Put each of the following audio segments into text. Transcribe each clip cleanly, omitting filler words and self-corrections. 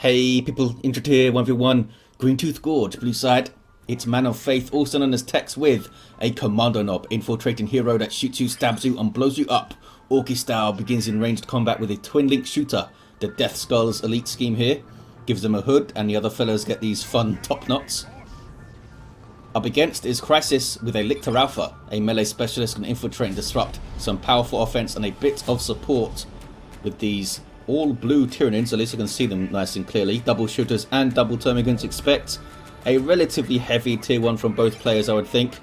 Hey people, Intro here, 1v1, Green Tooth Gorge, blue side. It's Man of Faith, also known as Tex, with a Kommando Nob, infiltrating hero that shoots you, stabs you and blows you up. Orky style, begins in ranged combat with a twin link shooter. The Death Skulls elite scheme here gives them a hood, and the other fellows get these fun top knots. Up against is Crysis with a Lictor Alpha, a melee specialist, can infiltrate and disrupt some powerful offense and a bit of support with these all blue Tyranids. At least you can see them nice and clearly. Double shooters and double termagants. Expect a relatively heavy tier 1 from both players, I would think.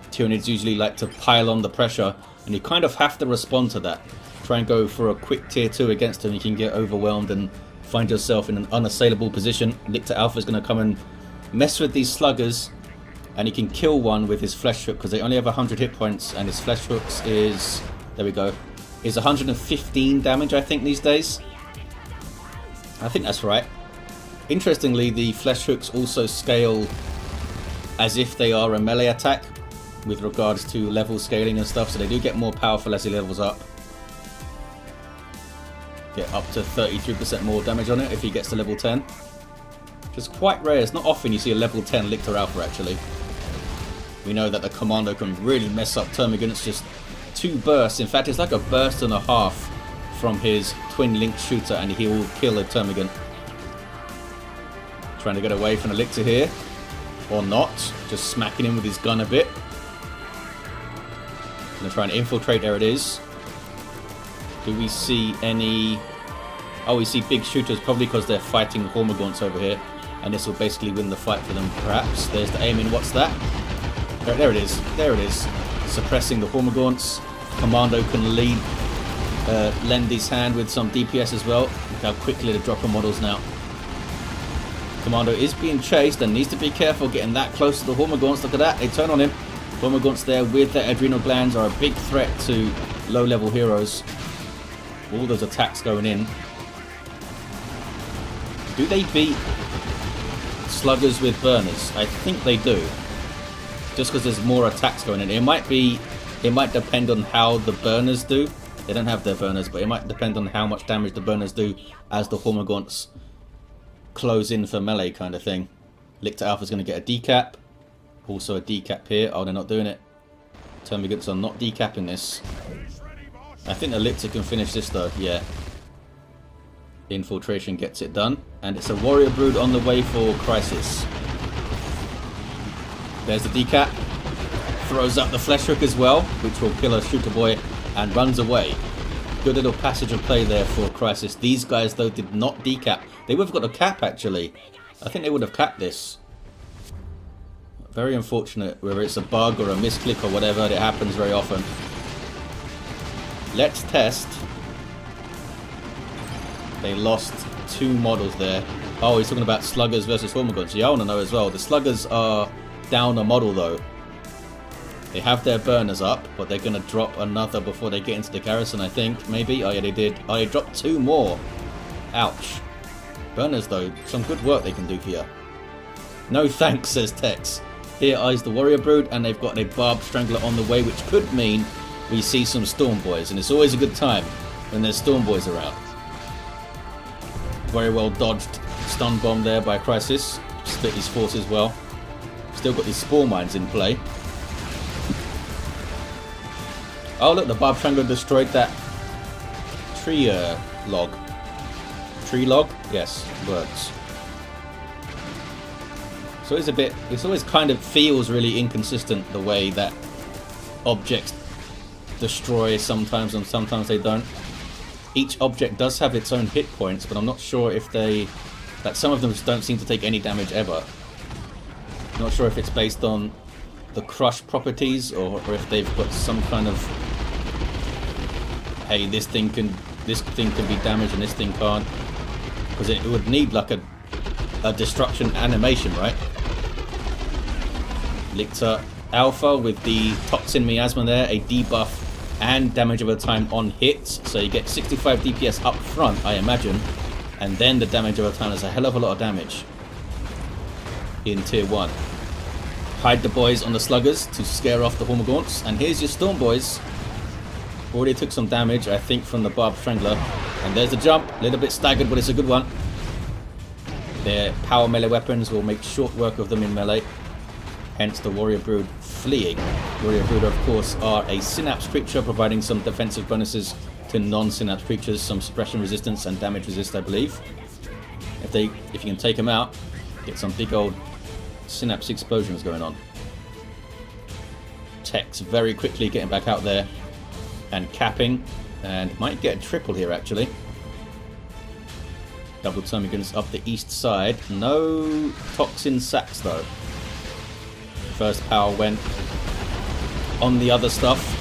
Tyranids usually like to pile on the pressure, and you kind of have to respond to that. Try and go for a quick tier 2 against them, you can get overwhelmed and find yourself in an unassailable position. Lictor Alpha is going to come and mess with these sluggers, and he can kill one with his flesh hook because they only have 100 hit points, and his flesh hooks is, there we go, is 115 damage I think these days. I think that's right. Interestingly, the flesh hooks also scale as if they are a melee attack with regards to level scaling and stuff, so they do get more powerful as he levels up. Get up to 33% more damage on it if he gets to level 10. Which is quite rare. It's not often you see a level 10 Lictor Alpha actually. We know that the Commando can really mess up termagants, just 2 bursts. In fact, it's like a burst and a half from his twin link shooter and he will kill a termagant. Trying to get away from the Lictor here. Or not. Just smacking him with his gun a bit. Gonna try and infiltrate. There it is. Do we see any... Oh, we see big shooters, probably because they're fighting Hormagaunts over here. And this will basically win the fight for them, perhaps. There's the aiming. What's that? There it is. There it is. Suppressing the Hormagaunts. Commando can lend his hand with some DPS as well. Look how quickly the dropper models now. Commando is being chased and needs to be careful getting that close to the Hormagaunts. Look at that, they turn on him. Hormagaunts there with their adrenal glands are a big threat to low level heroes. All those attacks going in. Do they beat sluggers with burners? I think they do. Just because there's more attacks going in. It might depend on how the burners do. They don't have their burners, but it might depend on how much damage the burners do as the Hormagaunts close in for melee kind of thing. Lictor Alpha is going to get a decap. Also a decap here. Oh, they're not doing it. Termagants are not decapping this. I think the Lictor can finish this though, yeah. Infiltration gets it done. And it's a warrior brood on the way for Crysis. There's the decap. Throws up the flesh hook as well, which will kill a shooter boy, and runs away. Good little passage of play there for Crysis. These guys though did not decap. They would have got a cap actually. I think they would have capped this. Very unfortunate, whether it's a bug or a misclick or whatever, it happens very often. Let's test. They lost 2 models there. Oh, he's talking about sluggers versus Hormagaunts. Yeah, I want to know as well. The sluggers are down a model though. They have their burners up, but they're going to drop another before they get into the garrison, I think. Maybe. Oh yeah, they did. Oh, they dropped 2 more. Ouch. Burners though, some good work they can do here. No thanks, says Tex. Here is the warrior brood, and they've got a barbed strangler on the way, which could mean we see some storm boys, and it's always a good time when there's storm boys around. Very well dodged stun bomb there by Crysis. Split his forces well. Still got these spore mines in play. Oh look, the barbed strangler destroyed that tree log. Tree log? Yes, words. So it's always kind of feels really inconsistent the way that objects destroy sometimes and sometimes they don't. Each object does have its own hit points, but I'm not sure if that some of them just don't seem to take any damage ever. I'm not sure if it's based on the crush properties or if they've got some kind of, hey, this thing can be damaged and this thing can't, because it would need like a destruction animation, right? Lictor Alpha with the toxin miasma there, a debuff and damage over time on hits, so you get 65 DPS up front, I imagine, and then the damage over time is a hell of a lot of damage in tier 1. Hide the boys on the sluggers to scare off the Hormagaunts, and here's your storm boys. Already took some damage, I think, from the barbed strangler, and there's the jump, a little bit staggered, but it's a good one. Their power melee weapons will make short work of them in melee. Hence the Warrior Brood fleeing. Warrior Brood, of course, are a Synapse creature, providing some defensive bonuses to non-Synapse creatures, some suppression resistance and damage resist, I believe. If you can take them out, get some big old Synapse explosions going on. Tex very quickly getting back out there and capping, and might get a triple here actually. Double Termagants up the east side. No Toxin sacks though. First power went on the other stuff.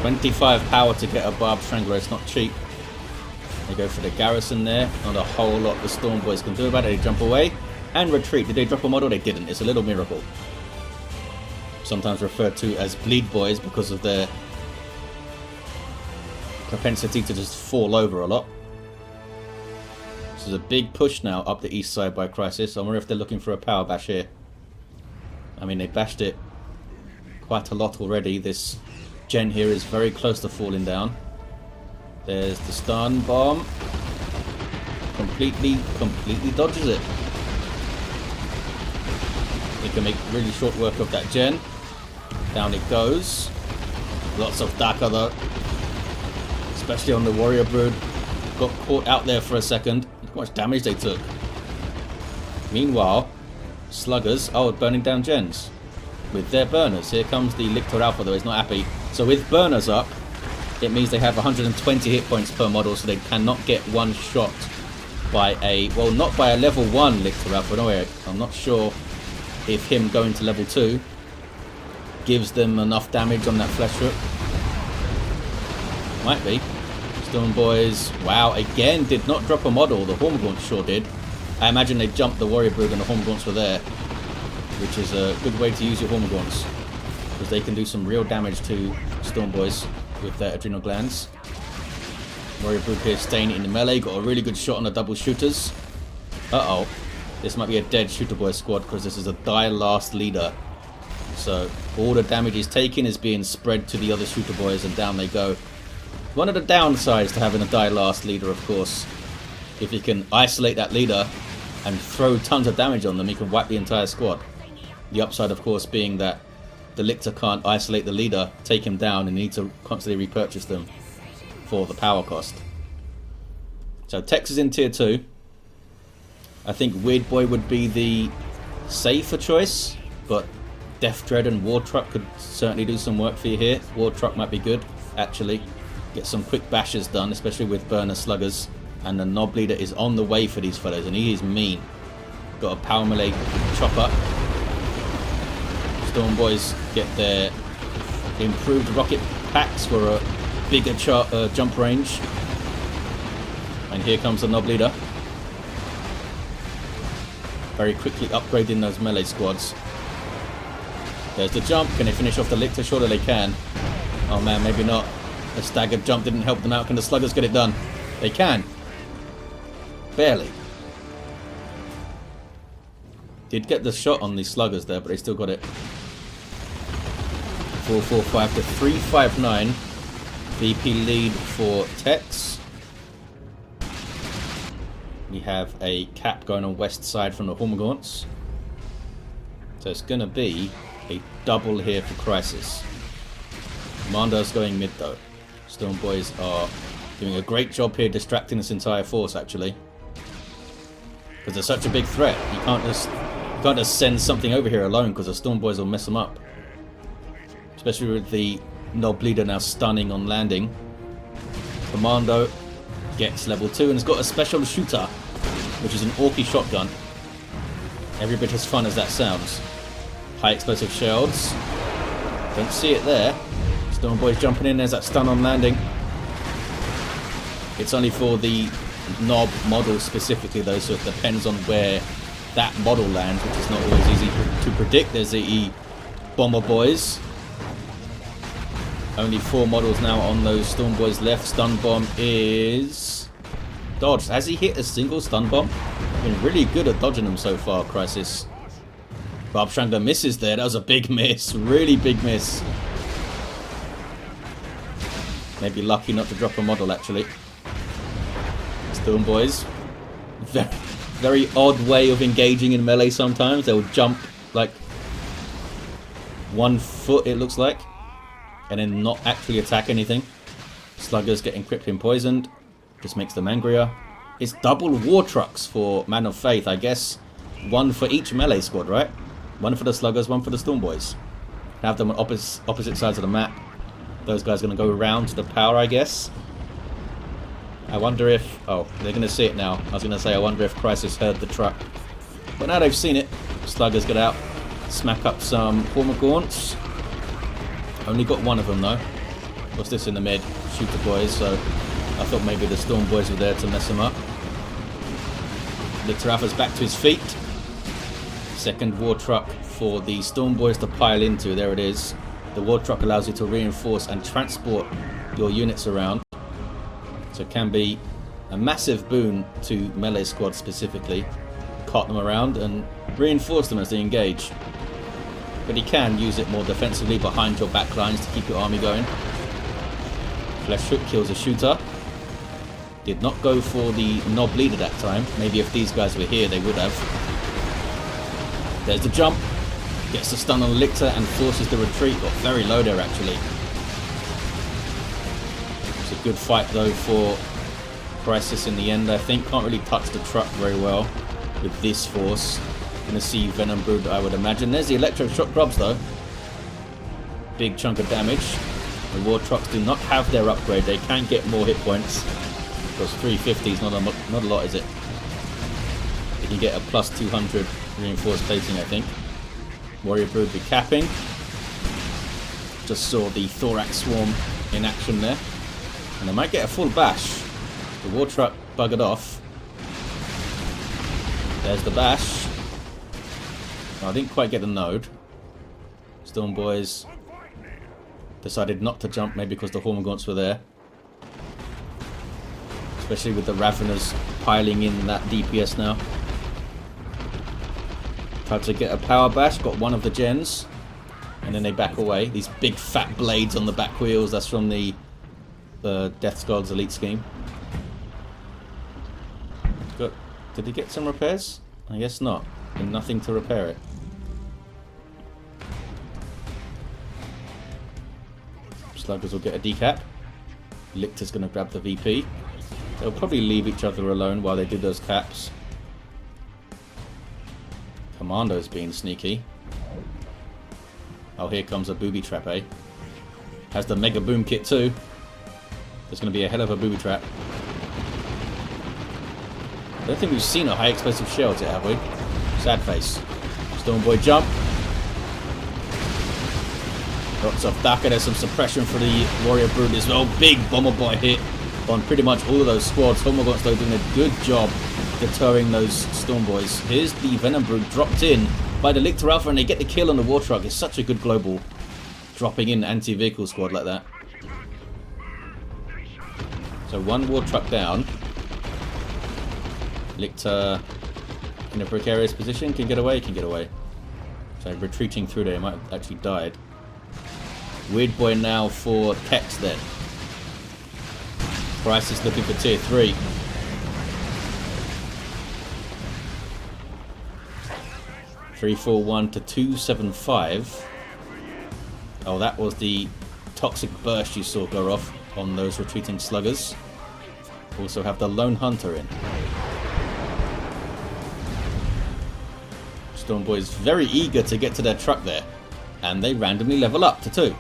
25 power to get a Barb Strangler, it's not cheap. They go for the garrison there. Not a whole lot the Storm Boys can do about it. They jump away and retreat. Did they drop a model? They didn't. It's a little miracle. Sometimes referred to as Bleed Boys because of their propensity to just fall over a lot. This is a big push now up the east side by Crysis. I wonder if they're looking for a power bash here. I mean, they bashed it quite a lot already. This gen here is very close to falling down. There's the stun bomb. Completely dodges it. They can make really short work of that gen. Down it goes. Lots of Daka though. Especially on the Warrior Brood. Got caught out there for a second. Look how much damage they took. Meanwhile, Sluggers, burning down gens. With their burners. Here comes the Lictor Alpha though, he's not happy. So with burners up, it means they have 120 hit points per model, so they cannot get one shot by a, well, not by a level 1 Lictor Alpha. No, I'm not sure if him going to level 2 gives them enough damage on that flesh hook. Might be. Storm Boys, wow, again, did not drop a model. The Hormagaunts sure did. I imagine they jumped the Warrior Brood and the Hormagaunts were there, which is a good way to use your Hormagaunts, because they can do some real damage to Storm Boys with their adrenal glands. Warrior Brood here staying in the melee, got a really good shot on the double shooters. Uh-oh. This might be a dead Shooter Boy squad, because this is a die last leader. So all the damage he's taking is being spread to the other Shooter Boys, and down they go. One of the downsides to having a die last leader, of course, if you can isolate that leader and throw tons of damage on them, you can wipe the entire squad. The upside, of course, being that the Lictor can't isolate the leader, take him down, and need to constantly repurchase them for the power cost. So Tex is in tier 2. I think Weird Boy would be the safer choice, but Death Dread and War Truck could certainly do some work for you here. War Truck might be good, actually. Get some quick bashes done, especially with burner sluggers. And the Nob leader is on the way for these fellows, and he is mean. Got a power melee chop up. Storm Boys get their improved rocket packs for a bigger jump range. And here comes the Nob leader. Very quickly upgrading those melee squads. There's the jump. Can they finish off the Lictor? Surely they can. Oh man, maybe not. The staggered jump didn't help them out. Can the sluggers get it done? They can. Barely. Did get the shot on the sluggers there, but they still got it. 4-4-5 to 3-5-9. VP lead for Tex. We have a cap going on west side from the Hormagaunts. So it's going to be a double here for Crysis. Commando's going mid though. Storm Boys are doing a great job here distracting this entire force actually. Because they're such a big threat. You can't just send something over here alone, because the Storm Boys will mess them up. Especially with the Nob leader now stunning on landing. Kommando gets level 2 and has got a special shooter, which is an Orky shotgun. Every bit as fun as that sounds. High explosive shields. Don't see it there. Storm Boys jumping in. There's that stun on landing. It's only for the Nob model specifically though, so it depends on where that model lands, which is not always easy to predict. There's the Bomber Boys. Only 4 models now on those Storm Boys left. Stun bomb is dodged. Has he hit a single stun bomb? Been really good at dodging them so far, Crysis. Barb Strangler misses there. That was a big miss. Really big miss. Maybe lucky not to drop a model, actually. Storm Boys very, very odd way of engaging in melee sometimes. They'll jump like 1 foot, it looks like, and then not actually attack anything. Sluggers getting crippling poisoned. This makes them angrier. It's double war trucks for Man of Faith, I guess. 1 for each melee squad, right? 1 for the Sluggers, 1 for the Storm Boys. Have them on opposite sides of the map. Those guys are going to go around to the power, I guess. I wonder if... Oh, they're going to see it now. I was going to say, I wonder if Crysis heard the truck. But now they've seen it. Sluggers get out. Smack up some Hormagaunts. Only got 1 of them, though. What's this in the mid? Shoot the boys, so... I thought maybe the Storm Boys were there to mess him up. Lictor Alpha's back to his feet. Second war truck for the Storm Boys to pile into. There it is. The war truck allows you to reinforce and transport your units around. So it can be a massive boon to melee squads specifically. Cart them around and reinforce them as they engage. But you can use it more defensively behind your backlines to keep your army going. Flesh Hook kills a shooter. Did not go for the Nob leader that time. Maybe if these guys were here, they would have. There's the jump. Gets the stun on Lictor and forces the retreat. Got very low there, actually. It's a good fight, though, for Crysis in the end, I think. Can't really touch the truck very well with this force. Gonna see Venom Brood, I would imagine. There's the Electro Shock Grubs, though. Big chunk of damage. The war trucks do not have their upgrade. They can get more hit points. Because 350 is not a lot, is it? You can get a plus 200 reinforced plating, I think. Warrior Brood be capping. Just saw the Thorax Swarm in action there. And they might get a full bash. The war truck buggered off. There's the bash. Oh, I didn't quite get the node. Storm Boys decided not to jump, maybe because the Hormagaunts were there. Especially with the Raveners piling in that DPS now. Tried to get a power bash, got 1 of the gens. And then they back away. These big fat blades on the back wheels, that's from the Death God's Elite scheme. Did he get some repairs? I guess not. And nothing to repair it. Sluggers will get a decap. Lictor's going to grab the VP. They'll probably leave each other alone while they do those caps. Commando's being sneaky. Oh, here comes a booby trap, eh? Has the mega boom kit too. There's going to be a hell of a booby trap. I don't think we've seen a high explosive shells yet, have we? Sad face. Stormboy jump. Lots of Daka. There's some suppression for the Warrior Brood as well. Big Bomber Boy hit on pretty much all of those squads. Hormagaunts though doing a good job deterring those Storm Boys. Here's the Venom Brood dropped in by the Lictor Alpha and they get the kill on the war truck. It's such a good global dropping in anti-vehicle squad like that. So 1 war truck down. Lictor in a precarious position. Can get away, can get away. So retreating through there, he might have actually died. Weird Boy now for Tex then. Crysis looking for tier 3. (341 to 275). Oh, that was the toxic burst you saw go off on those retreating sluggers. Also have the Lone Hunter in. Storm Boys very eager to get to their truck there. And they randomly level up to 2.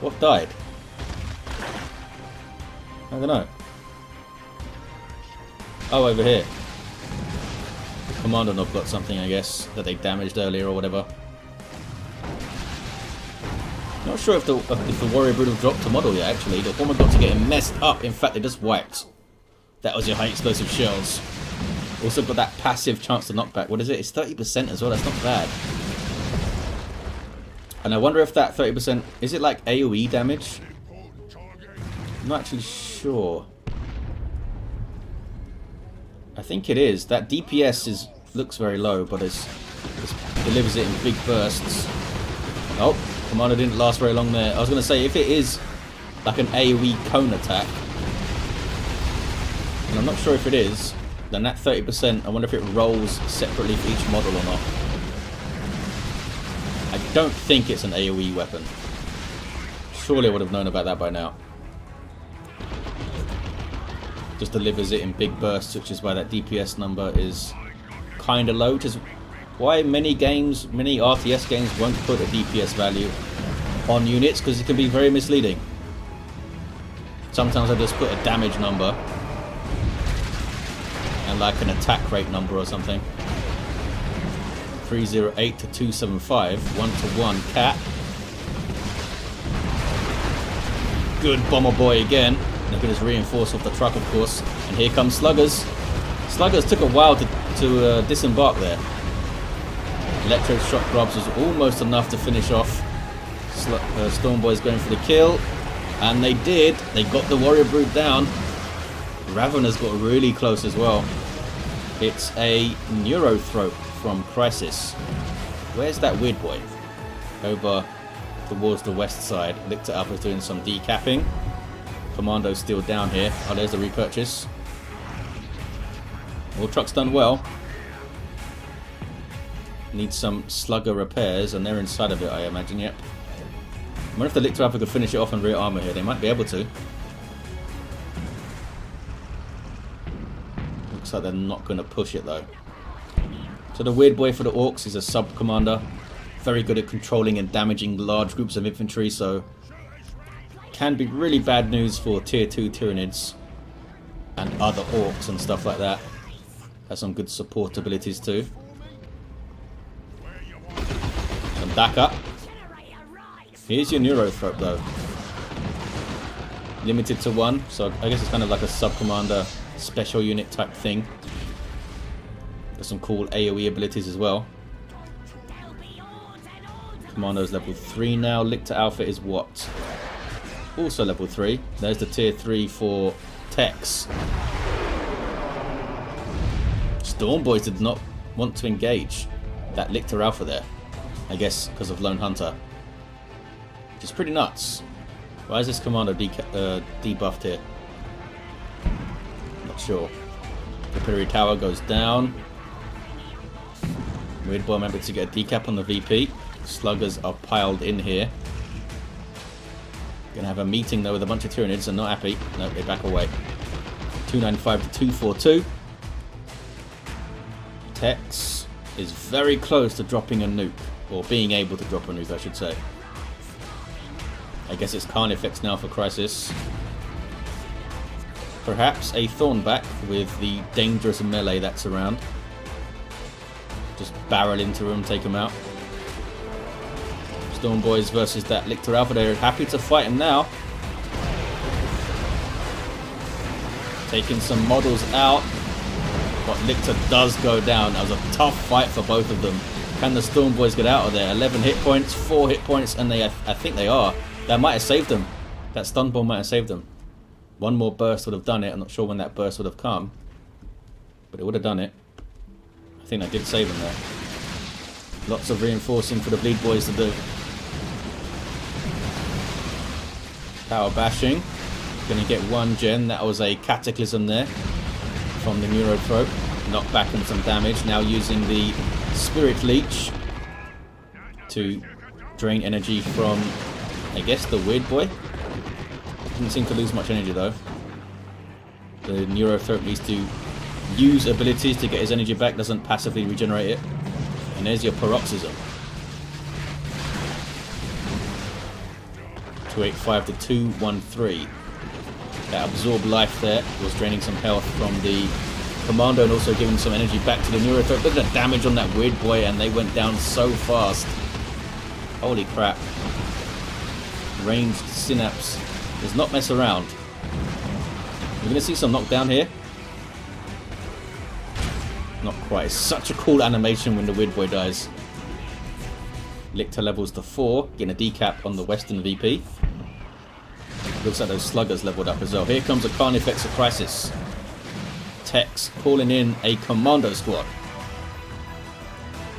What died? I don't know. Oh, over here. The Kommando Nob got something, I guess, that they damaged earlier or whatever. Not sure if the Warrior Brood have dropped a model yet, actually. The Hormagaunts are getting messed up. In fact, they just wiped. That was your high explosive shells. Also got that passive chance to knockback. What is it? It's 30% as well. That's not bad. And I wonder if that 30%... Is it like AoE damage? I'm not actually sure. I think it is. That DPS looks very low, but it delivers it in big bursts. Oh, Commander didn't last very long there. I was going to say, if it is like an AoE cone attack, and I'm not sure if it is, then that 30%, I wonder if it rolls separately for each model or not. I don't think it's an AoE weapon. Surely I would have known about that by now. Just delivers it in big bursts, which is why that DPS number is kind of low, which is why many games, many RTS games won't put a DPS value on units, because it can be very misleading. Sometimes I just put a damage number and like an attack rate number or something. 308 to 275, 1-to-1 cat. Good bomber boy again. Look at his reinforce off the truck, of course. And here comes Sluggers. Sluggers took a while to disembark there. Electro shock grabs was almost enough to finish off. Stormboy's going for the kill. And they did. They got the Warrior Brood down. Ravener's got really close as well. It's a Neurothrope from Crysis. Where's that weird boy? Over towards the west side. Lictor Alpha's doing some decapping. Commando's still down here. Oh, there's the repurchase. All truck's done well. Needs some slugger repairs, and they're inside of it, I imagine. Yep. I wonder if the Lictor Alpha could finish it off on rear armor here. They might be able to. Looks like they're not going to push it though. So the weird boy for the Orks is a sub commander. Very good at controlling and damaging large groups of infantry, so can be really bad news for tier 2 Tyranids and other Orks and stuff like that. Has some good support abilities too. Some Daka. Here's your Neurothrope though. Limited to 1, so I guess it's kind of like a sub-commander special unit type thing. Got some cool AoE abilities as well. Commando's level 3 now. Lictor Alpha is what? Also level 3. There's the tier 3 for Tex. Stormboys did not want to engage that Lictor Alpha there. I guess because of Lone Hunter. Which is pretty nuts. Why is this Commando debuffed here? Not sure. Capillary Tower goes down. Weird boy member to get a decap on the VP. Sluggers are piled in here. Gonna have a meeting though with a bunch of Tyranids and not happy. No, they back away. 295 to 242. Tex is very close to dropping a nuke. Or being able to drop a nuke, I should say. I guess it's Carnifex now for Crysis. Perhaps a Thornback with the dangerous melee that's around. Just barrel into him, take him out. Stormboys versus that Lictor Alpha. They're happy to fight him now. Taking some models out. But Lictor does go down. That was a tough fight for both of them. Can the Stormboys get out of there? 11 hit points, 4 hit points, and I think they are. That might have saved them. That stun bomb might have saved them. One more burst would have done it. I'm not sure when that burst would have come. But it would have done it. I think that did save them there. Lots of reinforcing for the Bleed Boys to do. Power bashing. Gonna get one gen. That was a Cataclysm there. From the Neurothrope. Knocked back and some damage. Now using the Spirit Leech. To drain energy from, I guess, the Weird Boy. Doesn't seem to lose much energy though. The Neurothrope needs to use abilities to get his energy back, doesn't passively regenerate it. And there's your Paroxysm. 285 to 213. That absorbed life there was draining some health from the Commando and also giving some energy back to the Neurothrope. Look at the damage on that Weird Boy, and they went down so fast. Holy crap. Ranged Synapse does not mess around. We're going to see some knockdown here. Not quite. It's such a cool animation when the Weird Boy dies. Lictor levels to 4, getting a decap on the Western VP. Looks like those Sluggers leveled up as well. Here comes a Carnifex of Crysis. Tex calling in a Commando squad.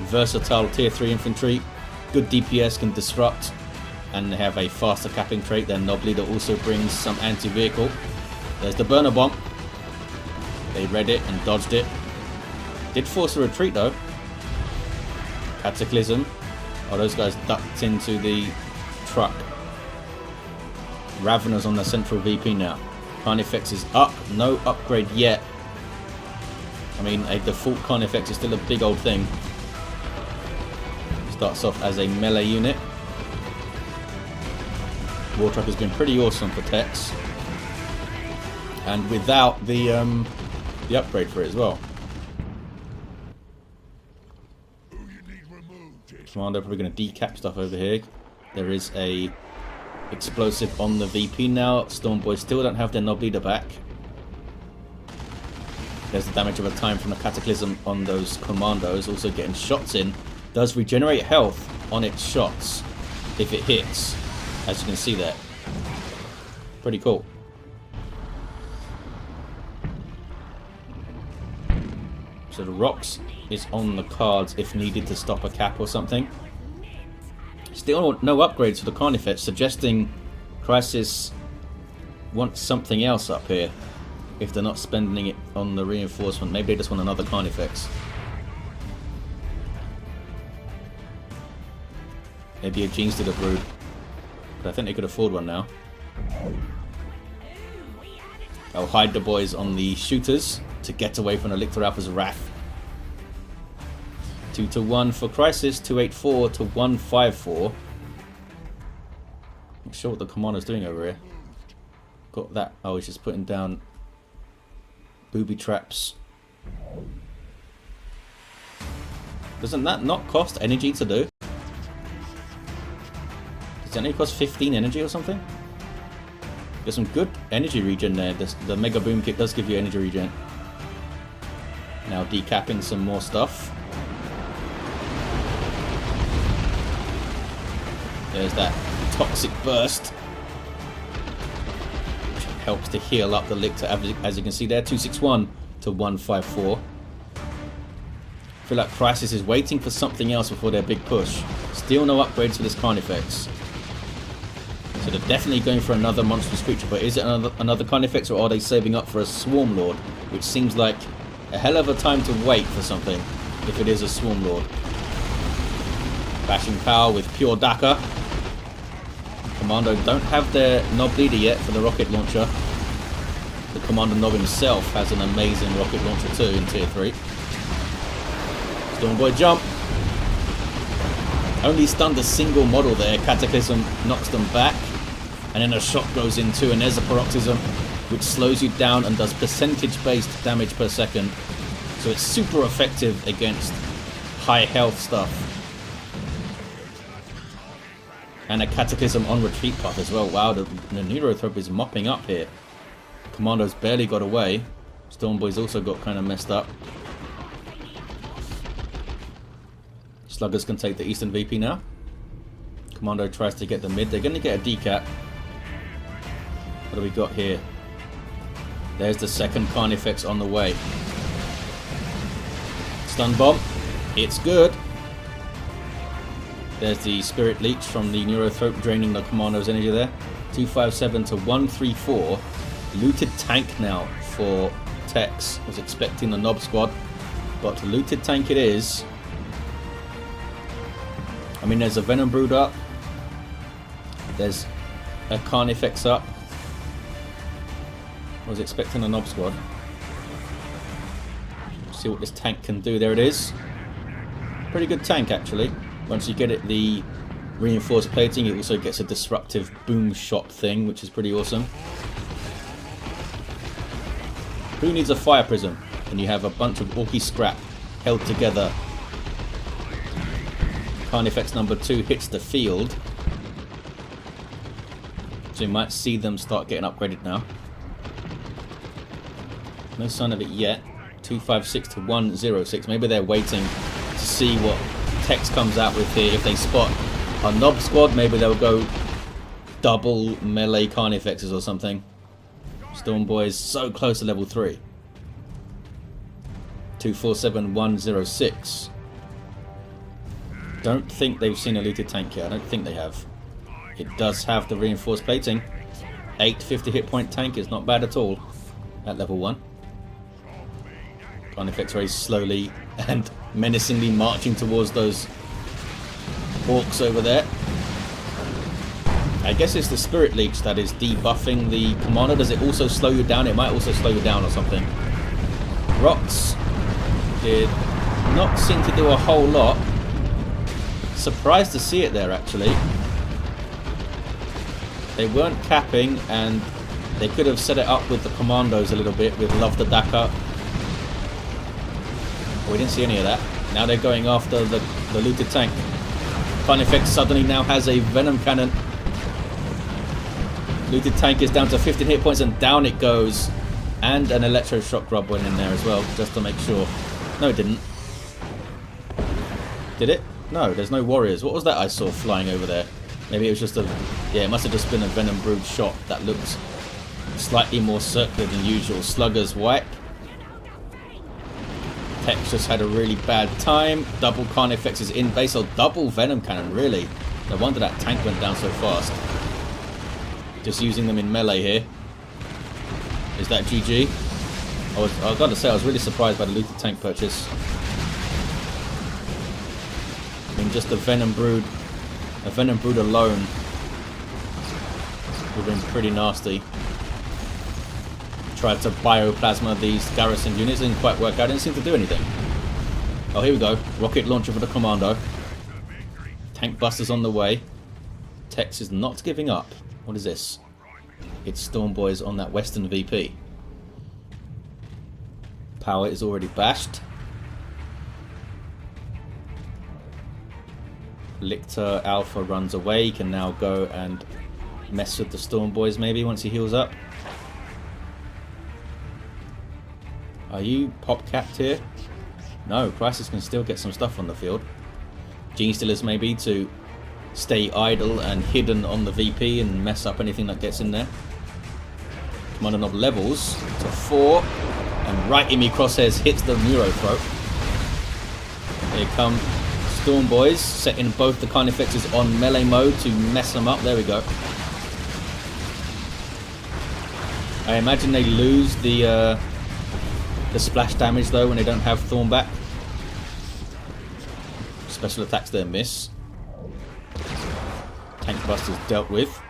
Versatile tier 3 infantry. Good DPS, can disrupt. And they have a faster capping trait. Their Nob leader also brings some anti-vehicle. There's the burner bomb. They read it and dodged it. Did force a retreat though. Cataclysm. Oh, those guys ducked into the truck. Ravener's on the central VP now. Carnifex is up. No upgrade yet. I mean, a default Carnifex is still a big old thing. Starts off as a melee unit. War Truck has been pretty awesome for Tex. And without the upgrade for it as well. Commando probably going to decap stuff over here. There is a explosive on the VP now. Stormboys still don't have their Nob leader back. There's the damage over time from the Cataclysm on those commandos. Also getting shots in. Does regenerate health on its shots if it hits. As you can see there. Pretty cool. So the rocks is on the cards if needed to stop a cap or something. Still no upgrades for the Carnifex, suggesting Crysis wants something else up here. If they're not spending it on the reinforcement, maybe they just want another Carnifex. Maybe a Genes to the Brood. But I think they could afford one now. I'll hide the boys on the shooters to get away from the Lictor Alpha's wrath. 2-1 for Crysis, 284 to 154. Not sure what the commander's doing over here. Got that. Oh, he's just putting down booby traps. Doesn't that not cost energy to do? Does it only cost 15 energy or something? There's some good energy regen there. The Mega Boom Kit does give you energy regen. Now decapping some more stuff. There's that toxic burst, which helps to heal up the Lictor, as you can see there. 261 to 154. I feel like Crysis is waiting for something else before their big push. Still no upgrades for this Carnifex. So they're definitely going for another monstrous creature, but is it another Carnifex, or are they saving up for a Swarm Lord? Which seems like a hell of a time to wait for something, if it is a Swarm Lord. Bashing power with pure Daka. Commando don't have their Nob leader yet for the rocket launcher. The Kommando Nob himself has an amazing rocket launcher too in tier 3. Stormboy jump. Only stunned a single model there. Cataclysm knocks them back. And then a shot goes in too, and there's a paroxysm, which slows you down and does percentage-based damage per second. So it's super effective against high health stuff. And a Cataclysm on retreat path as well. Wow, the Neurothrope is mopping up here. Commando's barely got away. Stormboy's also got kind of messed up. Sluggers can take the Eastern VP now. Commando tries to get the mid. They're going to get a decap. What do we got here? There's the second Carnifex on the way. Stun bomb. It's good. There's the Spirit Leech from the Neurothrope draining the Commando's energy there. 257 to 134. Looted tank now for Tex. Was expecting the Nob squad, but looted tank it is. I mean, there's a Venom Brood up. There's a Carnifex up. Was expecting a Nob squad. See what this tank can do. There it is. Pretty good tank actually. Once you get it the reinforced plating, it also gets a disruptive boom shot thing, which is pretty awesome. Who needs a fire prism when you have a bunch of Orky scrap held together? Carnifex number 2 hits the field. So you might see them start getting upgraded now. No sign of it yet. 256 to 106. Maybe they're waiting to see what Tex comes out with here. If they spot a Nob squad, maybe they'll go double melee Carnifexes or something. Stormboy so close to level 3. 247 106. Don't think they've seen a looted tank yet. I don't think they have. It does have the reinforced plating. 850 hit point tank is not bad at all at level 1. Carnifex very slowly and menacingly marching towards those Orks over there. I guess it's the Spirit Leech that is debuffing the Commander. Does it also slow you down? It might also slow you down or something. Rocks did not seem to do a whole lot. Surprised to see it there, actually. They weren't capping, and they could have set it up with the Commandos a little bit with Love the Daka. We didn't see any of that. Now they're going after the looted tank. Carnifex suddenly now has a Venom Cannon. Looted tank is down to 15 hit points and down it goes. And an Electroshock Grub went in there as well, just to make sure. No, it didn't. Did it? No, there's no warriors. What was that I saw flying over there? Maybe it was just a... Yeah, it must have just been a Venom Brood shot that looked slightly more circular than usual. Slugger's wipe. Tex just had a really bad time. Double Carnifex is in base, or double Venom Cannon, really. No wonder that tank went down so fast. Just using them in melee here. Is that GG? I gotta say, I was really surprised by the looted tank purchase. I mean, just a Venom Brood alone would have been pretty nasty. Tried to bioplasma these garrison units, didn't quite work out, didn't seem to do anything. Oh, here we go. Rocket launcher for the Commando. Tank busters on the way. Tex is not giving up. What is this? It's Storm Boys on that Western VP. Power is already bashed. Lictor Alpha runs away. He can now go and mess with the Storm Boys maybe once he heals up. Are you pop capped here? No, Crysis can still get some stuff on the field. Gene Stealers maybe to stay idle and hidden on the VP and mess up anything that gets in there. Kommando Nob levels to 4 and right in me crosshairs hits the Neuro Throat. Here come Storm Boys, setting both the Carnifexes on melee mode to mess them up. There we go. I imagine they lose the splash damage though when they don't have Thorn back. Special attacks there miss. Tank busters dealt with.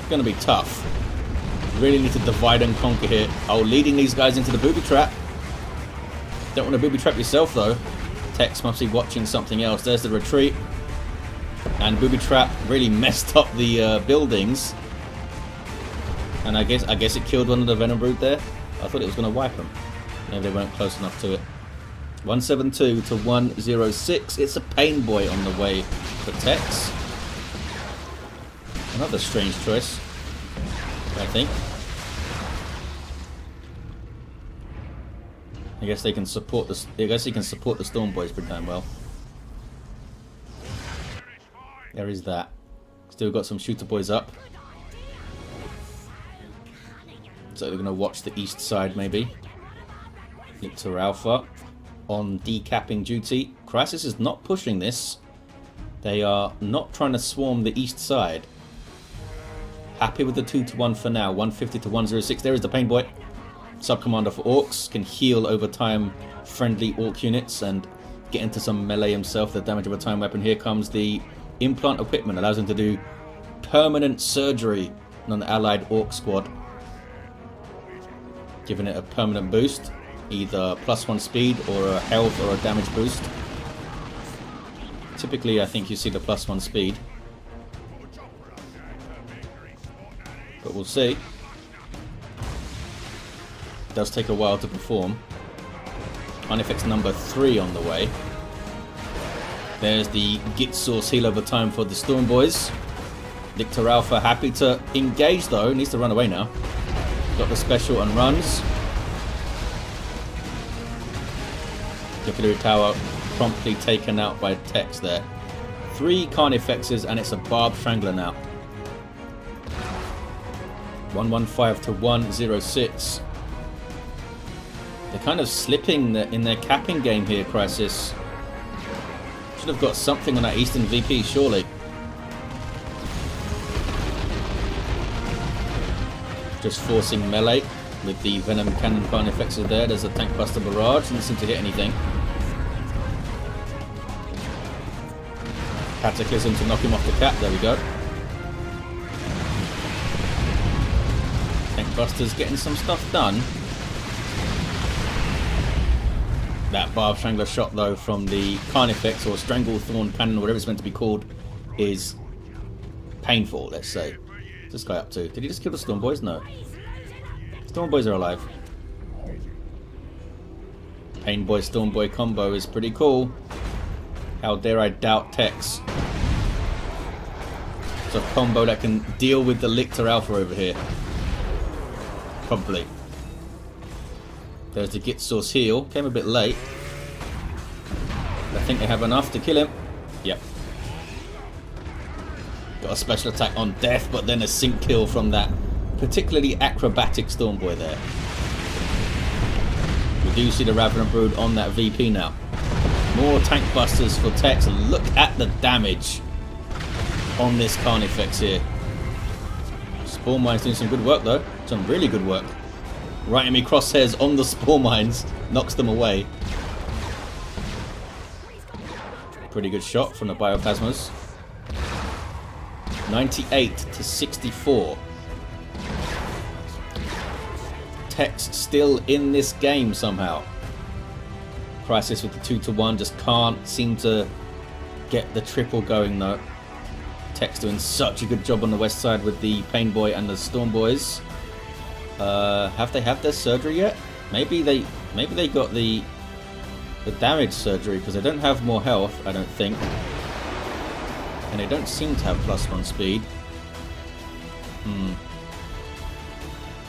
Gonna be tough. Really need to divide and conquer here. Oh, leading these guys into the booby trap. Don't want to booby trap yourself though. Tex must be watching something else. There's the retreat. And booby trap really messed up the buildings. And I guess it killed one of the Venom Brood there. I thought it was going to wipe them. Maybe they weren't close enough to it. 172 to 106. It's a Pain Boy on the way for Tex. Another strange choice, I think. I guess they can support the. I guess he can support the Storm Boys pretty damn well. There is that. Still got some Shooter Boys up. So we're going to watch the east side maybe. Lictor Alpha on decapping duty. Crysis is not pushing this. They are not trying to swarm the east side. Happy with the 2-1 for now. 150 to 106. There is the Pain Boy. Sub-Commander for Orks. Can heal over time friendly Ork units and get into some melee himself. The damage over time weapon. Here comes the implant equipment. Allows him to do permanent surgery on the allied Ork squad. Giving it a permanent boost. Either +1 speed or a health or a damage boost. Typically I think you see the +1 speed. But we'll see. It does take a while to perform. Carnifex number 3 on the way. There's the Git Source heal over time for the Storm Boys. Lictor Alpha happy to engage though. Needs to run away now. Got the special and runs. Defibrillator Tower promptly taken out by Tex there. 3 Carnifexes and it's a Barb Strangler now. 115 to 106. They're kind of slipping in their capping game here, Crysis. Should have got something on that Eastern VP, surely. Just forcing melee. With the Venom Cannon Carnifexes there, there's a Tank Buster Barrage. Doesn't seem to hit anything. Cataclysm to knock him off the cap. There we go. Tank Buster's getting some stuff done. That Barb Strangler shot, though, from the Carnifex or Stranglethorn Cannon, whatever it's meant to be called, is painful, let's say. What's this guy up to? Did he just kill the Storm Boys? No. Storm Boys are alive. Pain Boy Storm Boy combo is pretty cool. How dare I doubt Tex? It's a combo that can deal with the Lictor Alpha over here. Probably. There's the Git Source heal. Came a bit late. I think they have enough to kill him. Yep. Got a special attack on death, but then a sync kill from that particularly acrobatic Storm Boy there. We do see the Ravenant Brood on that VP now. More Tank Busters for Tex. Look at the damage on this Carnifex here. Spore Mine's doing some good work though. Some really good work. Right enemy crosshairs on the Spore Mines. Knocks them away. Pretty good shot from the Bioplasmas. 98 to 64. Tex still in this game somehow. Crysis with the 2-to-1 just can't seem to get the triple going though. Tex doing such a good job on the west side with the Pain Boy and the Storm Boys. Have they had their surgery yet? Maybe they got the damage surgery because they don't have more health, I don't think. And they don't seem to have +1 speed.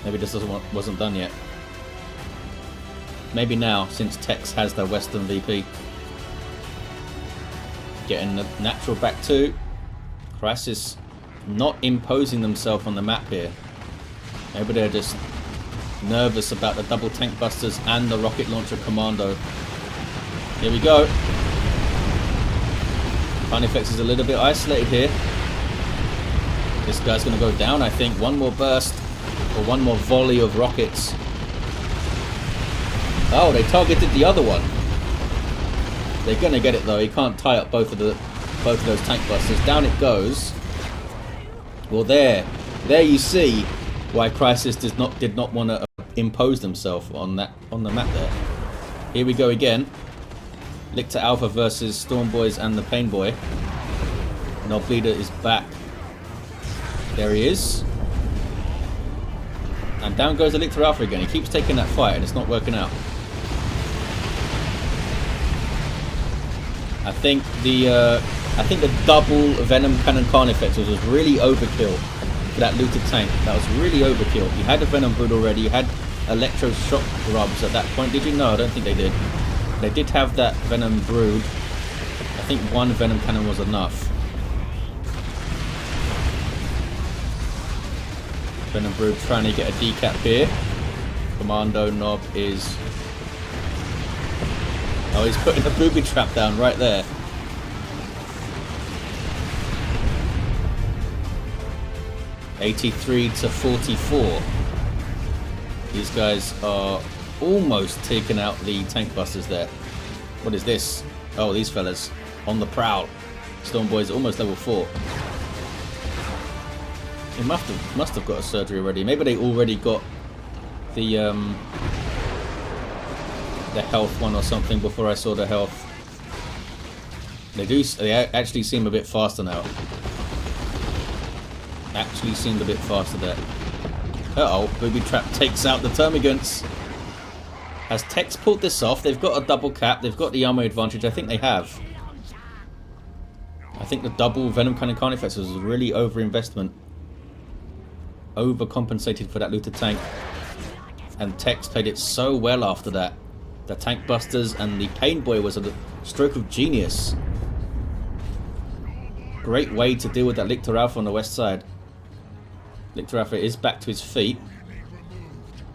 Maybe this wasn't done yet. Maybe now, since Tex has their Western VP. Getting the natural back too. Crysis not imposing themselves on the map here. Maybe they're just nervous about the double Tank Busters and the Rocket Launcher Commando. Here we go. Carnifex is a little bit isolated here. This guy's going to go down, I think. One more burst. Or one more volley of rockets. Oh, they targeted the other one. They're going to get it though. He can't tie up both of those Tank Busters. Down it goes. Well, there you see why Crysis did not want to impose themselves on the map there. Here we go again. Lictor Alpha versus Storm Boys and the Pain Boy. Nob Leader is back. There he is. And down goes the Lictor Alpha again. He keeps taking that fight and it's not working out. I think the double Venom Cannon Carnifex was really overkill for that looted tank. That was really overkill. You had a Venom Brood already. You had Electro Shock Grubs at that point. Did you? No, I don't think they did. They did have that Venom Brood. I think one Venom Cannon was enough. Venom Brood trying to get a decap here. Kommando Nob is... Oh, he's putting the booby trap down right there. (83 to 44). These guys are almost taking out the Tank Busters there. What is this? Oh, these fellas on the prowl. Storm Boys almost level 4. He must have got a surgery already. Maybe they already got the health one or something before I saw the health. They actually seem a bit faster now. Actually seemed a bit faster there. Uh-oh, Booby Trap takes out the Termagants. Has Tex pulled this off? They've got a double cap. They've got the armor advantage. I think they have. I think the double Venom Cannon Carnifex was a really overinvestment. Overcompensated for that looted tank. And Tex played it so well after that. The Tank Busters and the Pain Boy was a stroke of genius. Great way to deal with that Lictor Alpha on the west side. Lictor Alpha is back to his feet.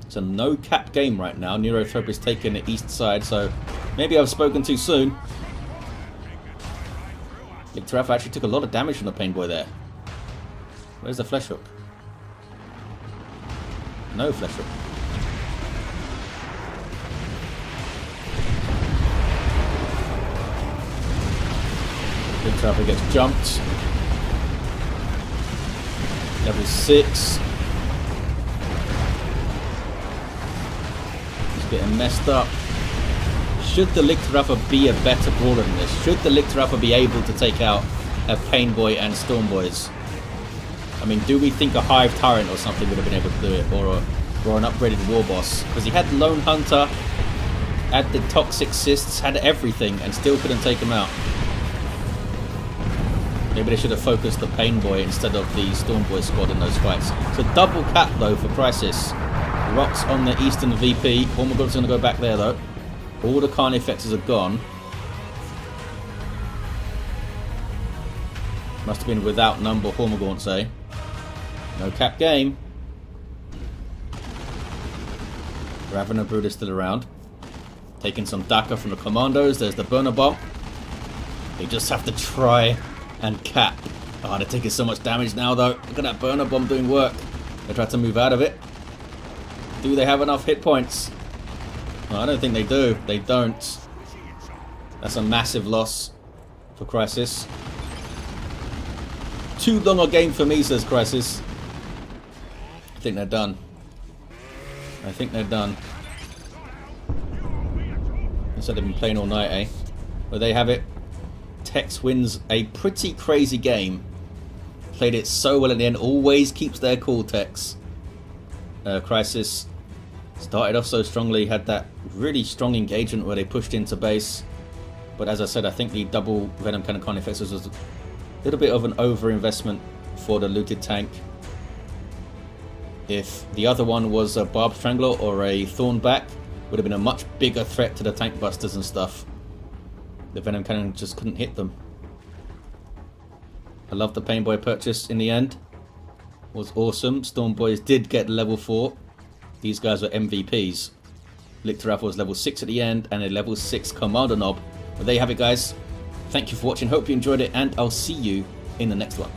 It's a no cap game right now. Neurothrope is taking the east side, so maybe I've spoken too soon. Lictor Alpha actually took a lot of damage from the Pain Boy there. Where's the flesh hook? No flesh hook. Lictor Alpha gets jumped. Level 6. He's getting messed up. Should the Lictor Alpha be a better brawler than this? Should the Lictor Alpha be able to take out a Pain Boy and Storm Boys? I mean, do we think a Hive Tyrant or something would have been able to do it? Or an upgraded War Boss? Because he had Lone Hunter, had the Toxic Cysts, had everything, and still couldn't take him out. Maybe they should have focused the Pain Boy instead of the Storm Boy squad in those fights. So double cap though for Crysis. Rocks on the Eastern VP. Hormagaunt's going to go back there though. All the Carnifexes are gone. Must have been without number Hormagaunts, eh? No cap game. Ravener Brood is still around. Taking some Daka from the Commandos. There's the Burner Bomb. They just have to try and cap. Oh, they're taking so much damage now though. Look at that Burner Bomb doing work. They tried to move out of it. Do they have enough hit points? No, I don't think they do. They don't. That's a massive loss for Crysis. Too long a game for me, says Crysis. I think they're done. I think they're done. Instead of been playing all night, eh? But they have it. Tex wins a pretty crazy game. Played it so well at the end. Always keeps their cool, Tex. Crysis started off so strongly. Had that really strong engagement where they pushed into base. But as I said, I think the double Venom Cannon Carnifexes was a little bit of an over-investment for the looted tank. If the other one was a Barb Strangler or a Thornback, would have been a much bigger threat to the tank busters and stuff. The Venom Cannon just couldn't hit them. I love the Pain Boy purchase in the end. It was awesome. Storm Boys did get level 4. These guys were MVPs. Lictor Alpha was level 6 at the end and a level 6 Kommando Nob. But there you have it, guys. Thank you for watching. Hope you enjoyed it, and I'll see you in the next one.